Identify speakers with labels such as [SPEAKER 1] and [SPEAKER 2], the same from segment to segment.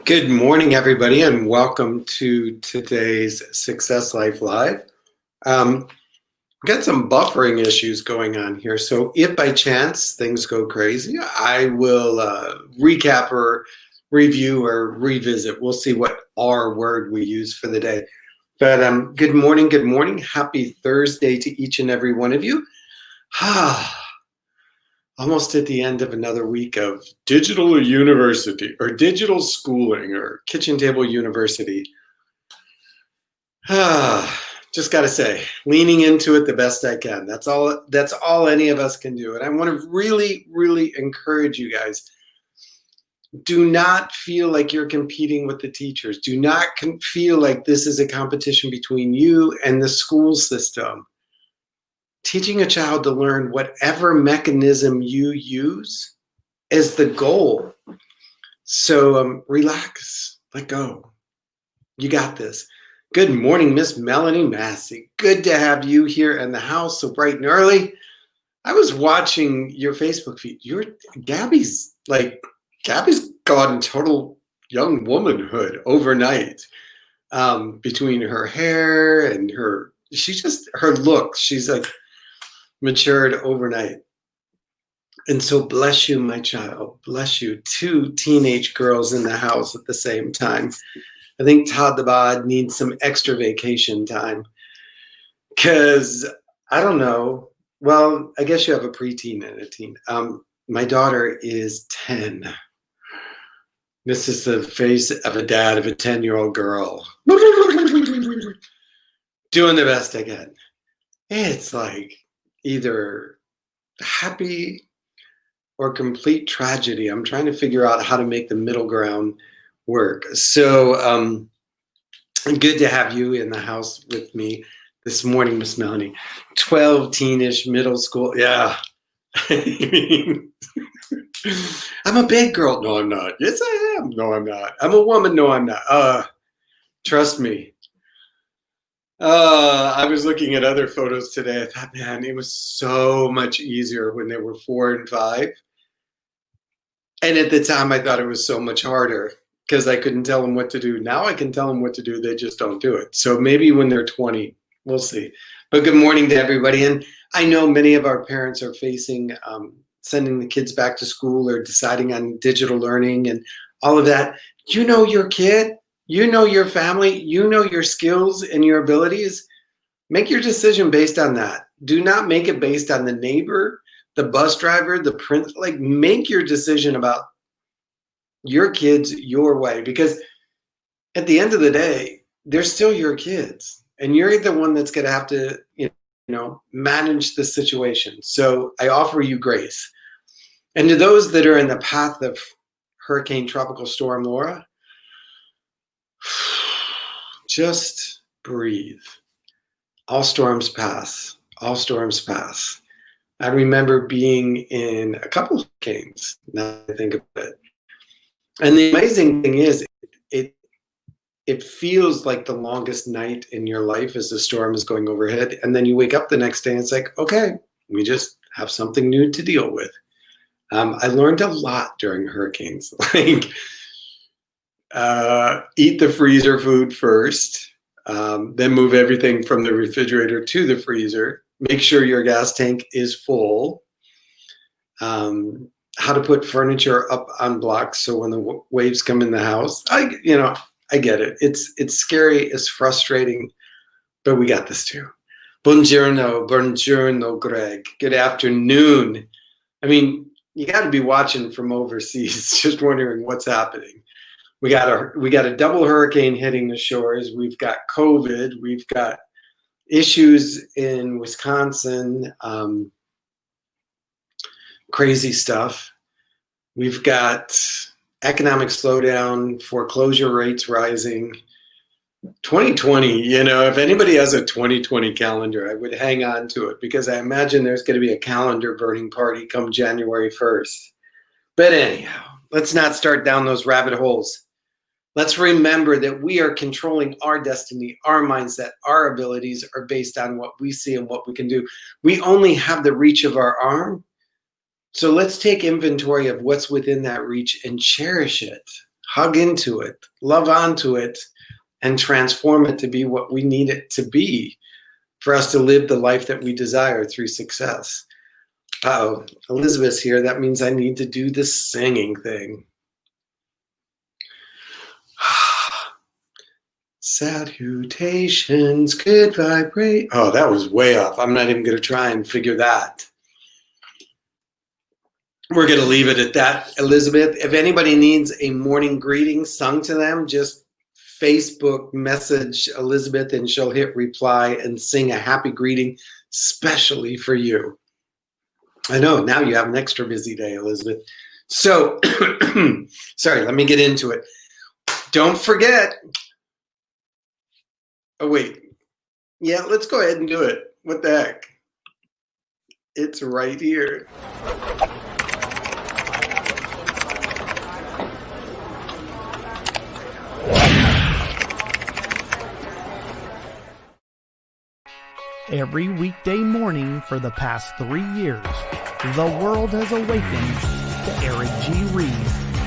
[SPEAKER 1] Good morning, everybody, and welcome to today's Success Life Live. We've got some buffering issues going on here, so if by chance things go crazy, I will recap or review or revisit. We'll see what R word we use for the day. But good morning, good morning. Happy Thursday to each and every one of you. Almost at the end of another week of digital university or digital schooling or kitchen table university. Just got to say, leaning into it the best I can. That's all any of us can do. And I want to really, really encourage you guys. Do not feel like you're competing with the teachers. Do not feel like this is a competition between you and the school system. Teaching a child to learn whatever mechanism you use is the goal. So relax, let go. You got this. Good morning, Miss Melanie Massey. Good to have you here in the house so bright and early. I was watching your Facebook feed. Gabby's gone total young womanhood overnight. Between her hair and her look, she's like matured overnight. And so bless you, my child. Bless you. 2 teenage girls in the house at the same time. I think Todd the Bod needs some extra vacation time. Because, I don't know. Well, I guess you have a preteen and a teen. My daughter is 10. This is the face of a dad of a 10-year-old girl. Doing the best I can. It's like either happy or complete tragedy. I'm trying to figure out how to make the middle ground work. So good to have you in the house with me this morning, Miss Melanie. 12 teenish middle school. Yeah. I'm a big girl. No, I'm not. Yes, I am. No, I'm not. I'm a woman. No, I'm not. Trust me. I was looking at other photos today. I thought, man, it was so much easier when they were 4 and 5. And at the time, I thought it was so much harder because I couldn't tell them what to do. Now I can tell them what to do. They just don't do it. So maybe when they're 20, we'll see. But good morning to everybody. And I know many of our parents are facing sending the kids back to school or deciding on digital learning and all of that. You know your kid. You know your family, you know your skills and your abilities. Make your decision based on that. Do not make it based on the neighbor, the bus driver, the prince. Like, make your decision about your kids your way, because at the end of the day, they're still your kids, and you're the one that's going to have to, manage the situation. So I offer you grace. And to those that are in the path of Hurricane Tropical Storm Laura, just breathe. All storms pass. All storms pass. I remember being in a couple of hurricanes, now I think of it. And the amazing thing is, it feels like the longest night in your life as the storm is going overhead. And then you wake up the next day and it's like, okay, we just have something new to deal with. I learned a lot during hurricanes. Eat the freezer food first, then move everything from the refrigerator to the freezer. Make sure your gas tank is full. How to put furniture up on blocks so when the waves come in the house. I get it. It's scary, it's frustrating, but we got this too. Buongiorno, Greg. Good afternoon. I mean, you got to be watching from overseas, just wondering what's happening. We got a double hurricane hitting the shores. We've got COVID. We've got issues in Wisconsin. Crazy stuff. We've got economic slowdown, foreclosure rates rising. 2020, if anybody has a 2020 calendar, I would hang on to it, because I imagine there's going to be a calendar burning party come January 1st. But anyhow, let's not start down those rabbit holes. Let's remember that we are controlling our destiny, our mindset, our abilities are based on what we see and what we can do. We only have the reach of our arm. So let's take inventory of what's within that reach and cherish it. hug into it, love onto it, and transform it to be what we need it to be for us to live the life that we desire through success. Uh-oh, Elizabeth's here. That means I need to do the singing thing. Salutations, good vibrate. Oh, that was way off. I'm not even going to try and figure that. We're going to leave it at that, Elizabeth. If anybody needs a morning greeting sung to them, just Facebook message Elizabeth and she'll hit reply and sing a happy greeting specially for you. I know, now you have an extra busy day, Elizabeth. So, sorry, let me get into it. Don't forget. Oh, wait. Yeah, let's go ahead and do it. What the heck? It's right here.
[SPEAKER 2] Every weekday morning for the past 3 years, the world has awakened to Eric G. Reed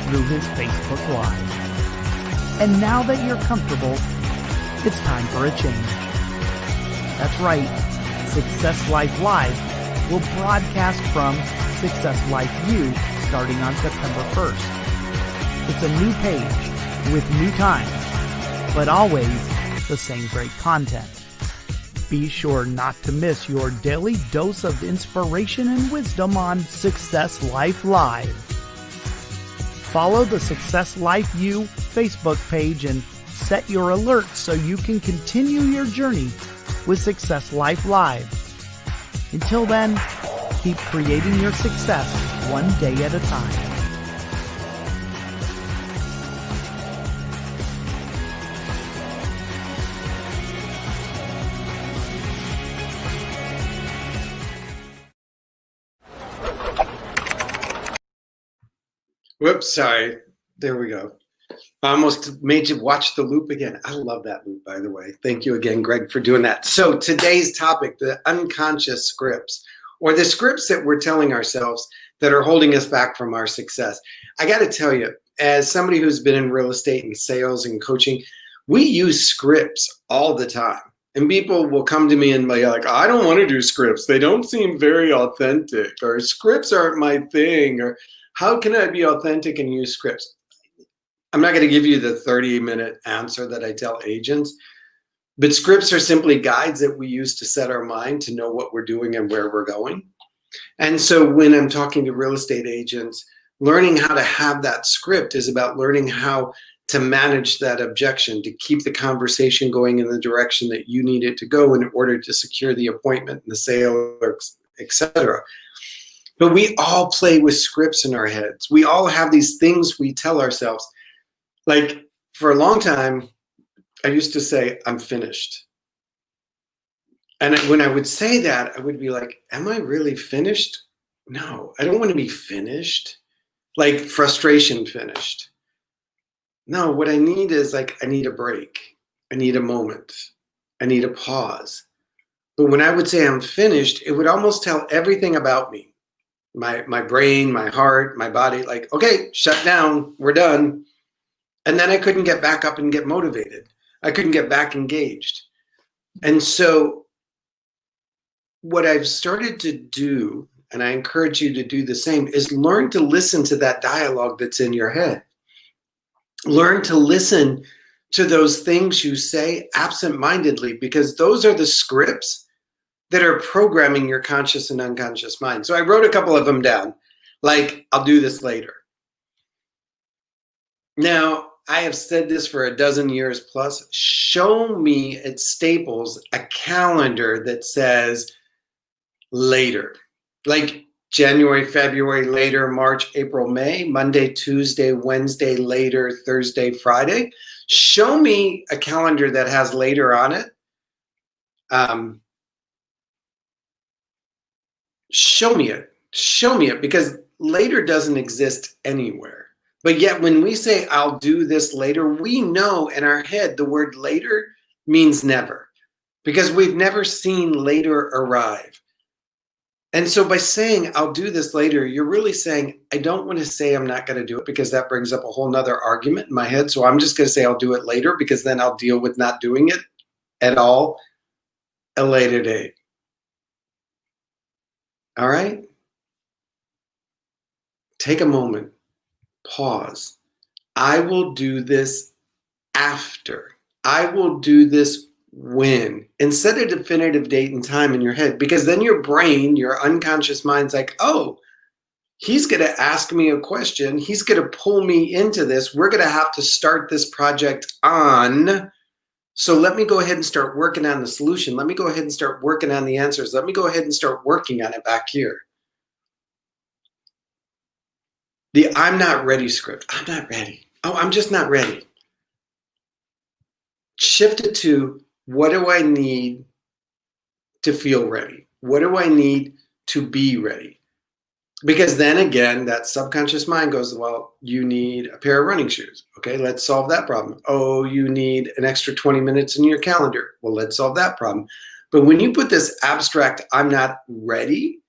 [SPEAKER 2] through his Facebook Live. And now that you're comfortable, it's time for a change. That's right, Success Life Live will broadcast from Success Life U starting on September 1st. It's a new page with new times, but always the same great content. Be sure not to miss your daily dose of inspiration and wisdom on Success Life Live. Follow the Success Life U Facebook page and set your alerts so you can continue your journey with Success Life Live. Until then, keep creating your success one day at a time.
[SPEAKER 1] Whoops, sorry. There we go. I almost made you watch the loop again. I love that loop, by the way. Thank you again, Greg, for doing that. So today's topic, the unconscious scripts, or the scripts that we're telling ourselves that are holding us back from our success. I got to tell you, as somebody who's been in real estate and sales and coaching, we use scripts all the time. And people will come to me and be like, I don't want to do scripts. They don't seem very authentic, or scripts aren't my thing, or how can I be authentic and use scripts? I'm not going to give you the 30-minute answer that I tell agents, but scripts are simply guides that we use to set our mind to know what we're doing and where we're going. And so when I'm talking to real estate agents, learning how to have that script is about learning how to manage that objection, to keep the conversation going in the direction that you need it to go in order to secure the appointment and the sale, etc. But we all play with scripts in our heads. We all have these things we tell ourselves. Like, for a long time, I used to say, I'm finished. And when I would say that, I would be like, am I really finished? No, I don't want to be finished. Like frustration finished. No, what I need is like, I need a break. I need a moment. I need a pause. But when I would say I'm finished, it would almost tell everything about me. My brain, my heart, my body, like, okay, shut down, we're done. And then I couldn't get back up and get motivated. I couldn't get back engaged. And so what I've started to do, and I encourage you to do the same, is learn to listen to that dialogue that's in your head. Learn to listen to those things you say absent-mindedly, because those are the scripts that are programming your conscious and unconscious mind. So I wrote a couple of them down, like, I'll do this later. Now, I have said this for a dozen years plus. Show me at Staples a calendar that says later, like January, February, later, March, April, May, Monday, Tuesday, Wednesday, later, Thursday, Friday. Show me a calendar that has later on it. Show me it, because later doesn't exist anywhere. But yet when we say, I'll do this later, we know in our head the word later means never, because we've never seen later arrive. And so by saying, I'll do this later, you're really saying, I don't want to say I'm not going to do it because that brings up a whole nother argument in my head. So I'm just going to say I'll do it later because then I'll deal with not doing it at all a later date. All right? Take a moment, pause. I will do this after. I will do this when. And set a definitive date and time in your head, because then your brain, your unconscious mind's like, oh, he's going to ask me a question. He's going to pull me into this. We're going to have to start this project on. So let me go ahead and start working on the solution. Let me go ahead and start working on the answers. Let me go ahead and start working on it back here. The I'm not ready script. I'm not ready. Oh, I'm just not ready. Shift it to, what do I need to feel ready? What do I need to be ready? Because then again, that subconscious mind goes, well, you need a pair of running shoes. Okay, let's solve that problem. Oh, you need an extra 20 minutes in your calendar. Well, let's solve that problem. But when you put this abstract, I'm not ready,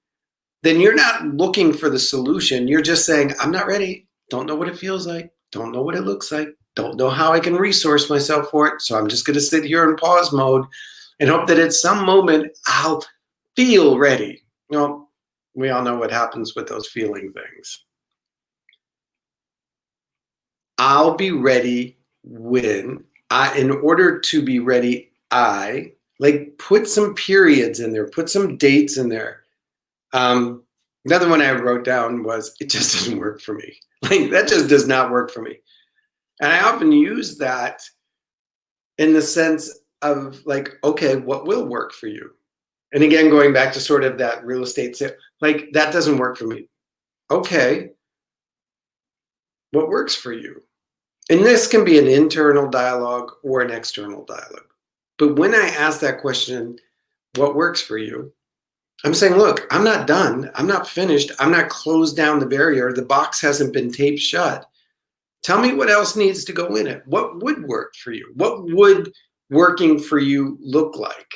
[SPEAKER 1] then you're not looking for the solution. You're just saying, I'm not ready. Don't know what it feels like. Don't know what it looks like. Don't know how I can resource myself for it. So I'm just going to sit here in pause mode and hope that at some moment I'll feel ready. Well, we all know what happens with those feeling things. I'll be ready when in order to be ready, like put some periods in there, put some dates in there. Another one I wrote down was, it just doesn't work for me. Like, that just does not work for me. And I often use that in the sense of like, okay, what will work for you? And again, going back to sort of that real estate sale, like, that doesn't work for me. Okay, what works for you? And this can be an internal dialogue or an external dialogue. But when I ask that question, what works for you? I'm saying, look, I'm not done. I'm not finished. I'm not closed down the barrier. The box hasn't been taped shut. Tell me what else needs to go in it. What would work for you? What would working for you look like?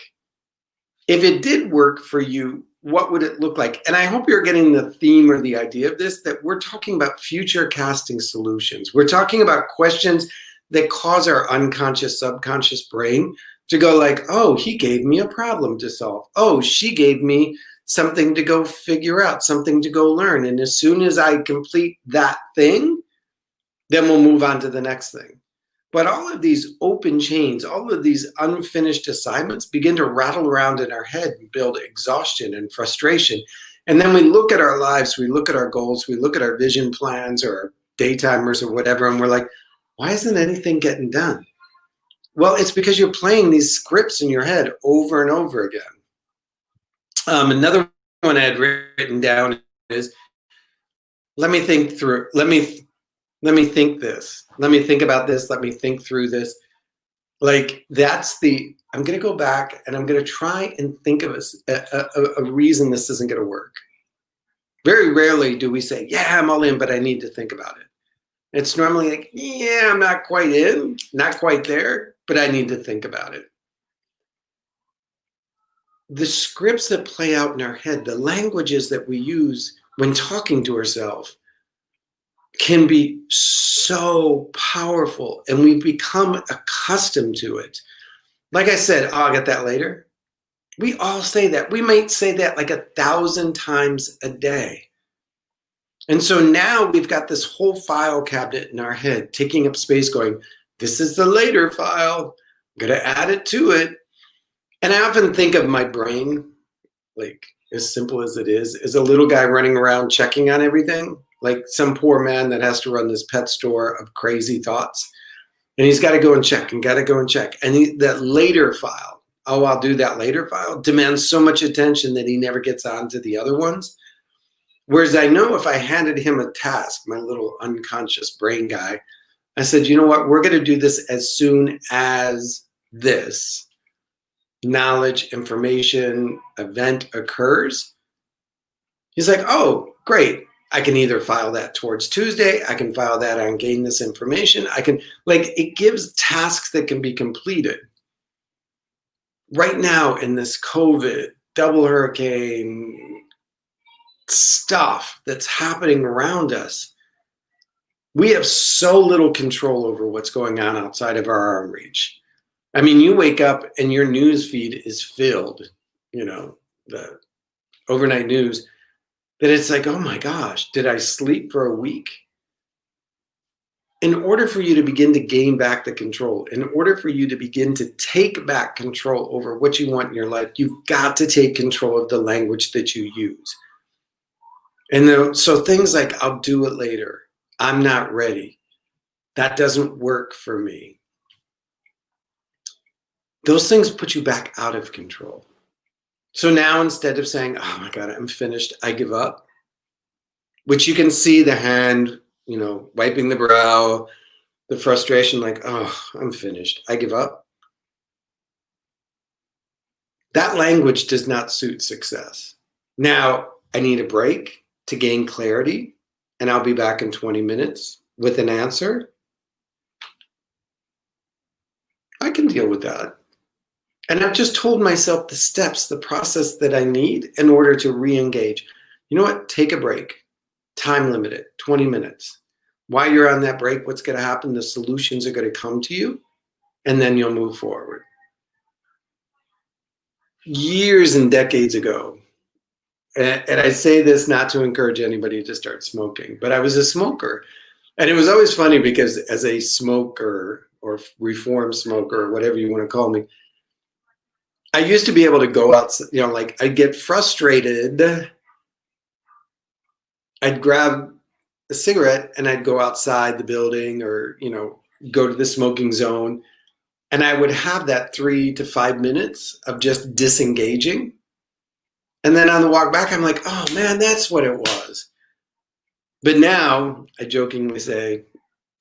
[SPEAKER 1] If it did work for you, what would it look like? And I hope you're getting the theme or the idea of this, that we're talking about future casting solutions. We're talking about questions that cause our unconscious, subconscious brain to go like, oh, he gave me a problem to solve. Oh, she gave me something to go figure out, something to go learn. And as soon as I complete that thing, then we'll move on to the next thing. But all of these open chains, all of these unfinished assignments begin to rattle around in our head and build exhaustion and frustration. And then we look at our lives, we look at our goals, we look at our vision plans or our daytimers or whatever, and we're like, why isn't anything getting done? Well, it's because you're playing these scripts in your head over and over again. Another one I had written down is, let me think through, let me think this. Let me think about this. Let me think through this. Like, I'm going to go back and I'm going to try and think of a reason this isn't going to work. Very rarely do we say, yeah, I'm all in, but I need to think about it. It's normally like, yeah, I'm not quite in, not quite there, but I need to think about it. The scripts that play out in our head, the languages that we use when talking to ourselves, can be so powerful, and we become accustomed to it. Like I said, oh, I'll get that later. We all say that. We might say that like 1,000 times a day. And so now we've got this whole file cabinet in our head taking up space going, this is the later file. I'm going to add it to it. And I often think of my brain, like as simple as it is a little guy running around checking on everything. Like some poor man that has to run this pet store of crazy thoughts. And he's got to go and check and got to go and check. And that later file, oh, I'll do that later file, demands so much attention that he never gets on to the other ones. Whereas I know if I handed him a task, my little unconscious brain guy, I said, you know what, we're going to do this as soon as this knowledge, information, event occurs. He's like, oh, great. I can either file that towards Tuesday. I can file that on gain this information. I can, like, it gives tasks that can be completed. Right now in this COVID, double hurricane, stuff that's happening around us, we have so little control over what's going on outside of our arm reach. I mean, you wake up and your news feed is filled, the overnight news, that it's like, oh my gosh, did I sleep for a week? In order for you to begin to gain back the control, in order for you to begin to take back control over what you want in your life, you've got to take control of the language that you use. And so things like, I'll do it later, I'm not ready, that doesn't work for me. Those things put you back out of control. So now instead of saying, oh my God, I'm finished, I give up, which you can see the hand, wiping the brow, the frustration, like, oh, I'm finished, I give up. That language does not suit success. Now, I need a break to gain clarity, and I'll be back in 20 minutes with an answer. I can deal with that. And I've just told myself the steps, the process that I need in order to re-engage. You know what? Take a break. Time limit it, 20 minutes. While you're on that break, what's going to happen? The solutions are going to come to you, and then you'll move forward. Years and decades ago, and I say this not to encourage anybody to start smoking, but I was a smoker. And it was always funny because as a smoker or reform smoker, or whatever you want to call me, I used to be able to go out, like I'd get frustrated. I'd grab a cigarette and I'd go outside the building or, go to the smoking zone. And I would have that 3 to 5 minutes of just disengaging. And then on the walk back, I'm like, oh man, that's what it was. But now I jokingly say,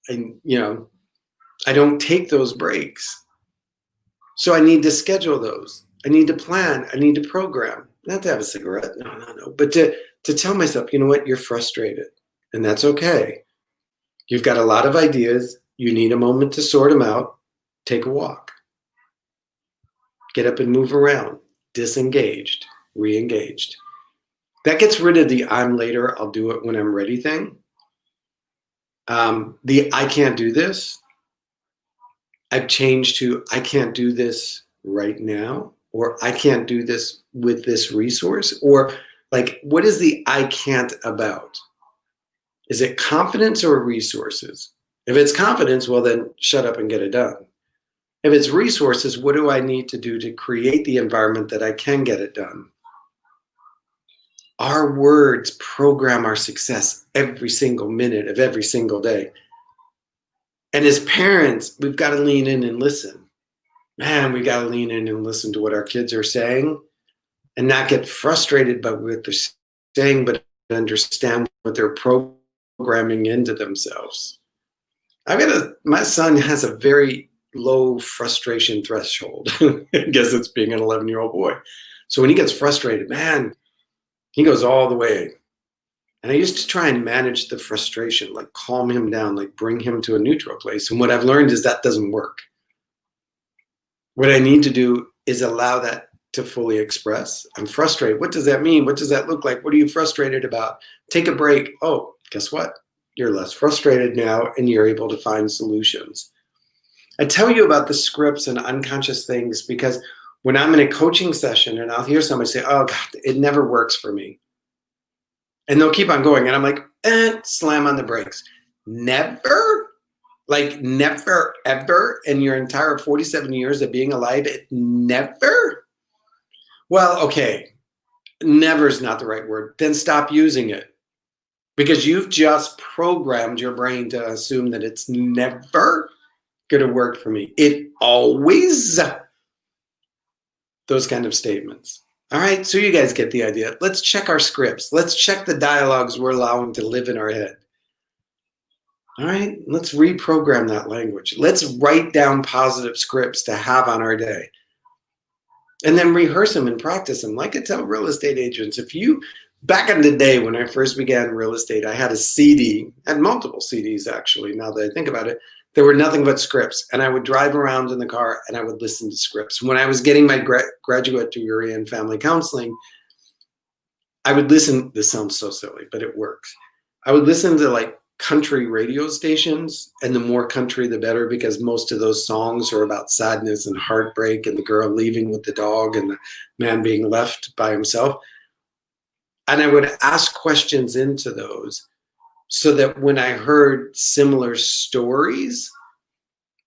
[SPEAKER 1] I don't take those breaks. So I need to schedule those. I need to plan. I need to program. Not to have a cigarette. No. But to tell myself, you know what? You're frustrated. And that's okay. You've got a lot of ideas. You need a moment to sort them out. Take a walk. Get up and move around. Disengaged. Re-engaged. That gets rid of the I'm later, I'll do it when I'm ready thing. The I can't do this. I've changed to I can't do this right now, or I can't do this with this resource, or like, what is the I can't about? Is it confidence or resources? If it's confidence, well then shut up and get it done. If it's resources, what do I need to do to create the environment that I can get it done? Our words program our success every single minute of every single day. And as parents, we've got to lean in and listen. Man, we got to lean in and listen to what our kids are saying and not get frustrated by what they're saying, but understand what they're programming into themselves. My son has a very low frustration threshold. I guess it's being an 11-year-old boy. So when he gets frustrated, man, he goes all the way. And I used to try and manage the frustration, like calm him down, like bring him to a neutral place. And what I've learned is that doesn't work. What I need to do is allow that to fully express. I'm frustrated. What does that mean? What does that look like? What are you frustrated about? Take a break. Oh, guess what? You're less frustrated now and you're able to find solutions. I tell you about the scripts and unconscious things because when I'm in a coaching session and I'll hear somebody say, oh God, it never works for me. And they'll keep on going. And I'm like, slam on the brakes. Never? Like never, ever in your entire 47 years of being alive, it never? Well, okay, never is not the right word. Then stop using it. Because you've just programmed your brain to assume that it's never going to work for me. It always, those kind of statements. All right, so you guys get the idea. Let's check our scripts. Let's check the dialogues we're allowing to live in our head. All right, let's reprogram that language. Let's write down positive scripts to have on our day. And then rehearse them and practice them. Like I tell real estate agents, back in the day when I first began real estate, I had a CD, and multiple CDs actually, now that I think about it. There were nothing but scripts, and I would drive around in the car and I would listen to scripts. When I was getting my graduate degree in family counseling, I would listen, this sounds so silly, but it works. I would listen to like country radio stations, and the more country, the better, because most of those songs are about sadness and heartbreak and the girl leaving with the dog and the man being left by himself. And I would ask questions into those so that when I heard similar stories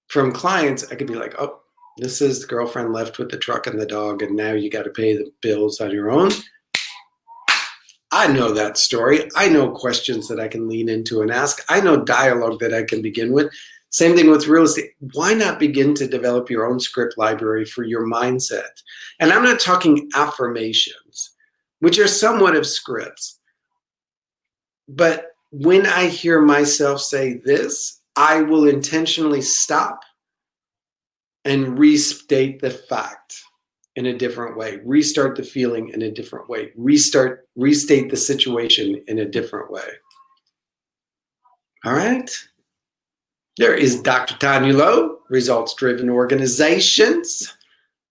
[SPEAKER 1] from clients, I could be like, oh, this is the girlfriend left with the truck and the dog, and now you got to pay the bills on your own. I know that story. I know questions that I can lean into and ask. I know dialogue that I can begin with. Same thing with real estate. Why not begin to develop your own script library for your mindset? And I'm not talking affirmations, which are somewhat of scripts. But when I hear myself say this, I will intentionally stop and restate the fact in a different way, restart the feeling in a different way, restate the situation in a different way. All right. There is Dr. Tanya Lowe, Results-Driven Organizations,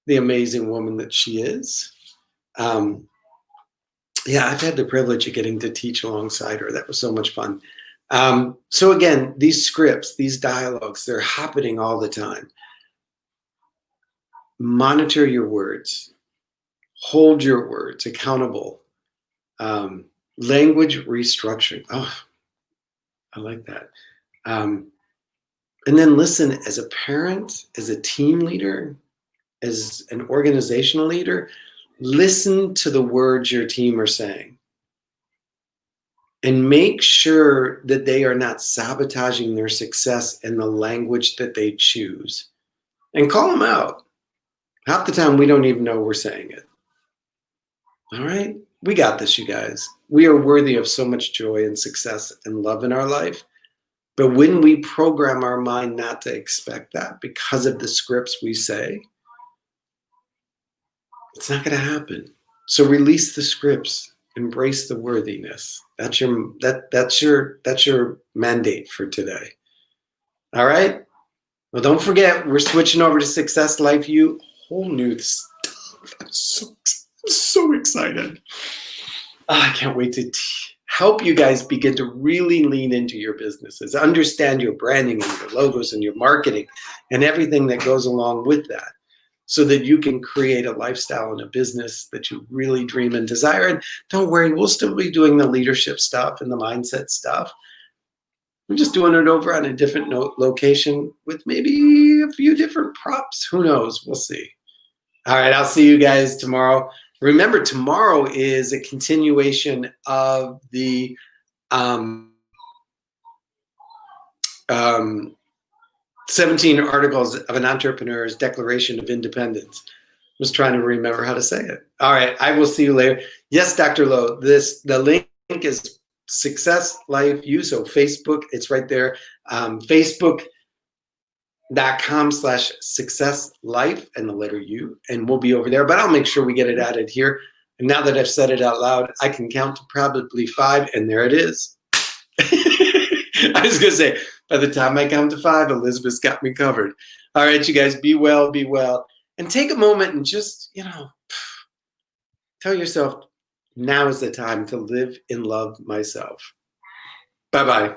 [SPEAKER 1] the amazing woman that she is. Yeah, I've had the privilege of getting to teach alongside her. That was so much fun. So again, these scripts, these dialogues, they're happening all the time. Monitor your words, hold your words accountable. Language restructuring. Oh, I like that. And then listen, as a parent, as a team leader, as an organizational leader, listen to the words your team are saying. And make sure that they are not sabotaging their success in the language that they choose. And call them out. Half the time, we don't even know we're saying it. All right? We got this, you guys. We are worthy of so much joy and success and love in our life. But when we program our mind not to expect that because of the scripts we say, it's not going to happen. So release the scripts. Embrace the worthiness. That's your mandate for today. All right? Well, don't forget, we're switching over to Success Life U. Whole new stuff. I'm so excited. I can't wait to help you guys begin to really lean into your businesses, understand your branding and your logos and your marketing and everything that goes along with that, so that you can create a lifestyle and a business that you really dream and desire. And don't worry, we'll still be doing the leadership stuff and the mindset stuff. I'm just doing it over on a different location with maybe a few different props. Who knows? We'll see. All right, I'll see you guys tomorrow. Remember, tomorrow is a continuation of the 17 Articles of an Entrepreneur's Declaration of Independence. I was trying to remember how to say it. All right, I will see you later. Yes, Dr. Lowe, the link is Success Life U, so Facebook, it's right there. Facebook.com/successlife and the letter U, and we'll be over there, but I'll make sure we get it added here. And now that I've said it out loud, I can count to probably 5, and there it is. I was gonna say, by the time I count to 5, Elizabeth's got me covered. All right, you guys, be well, and take a moment and just, tell yourself, now is the time to live and love myself. Bye-bye.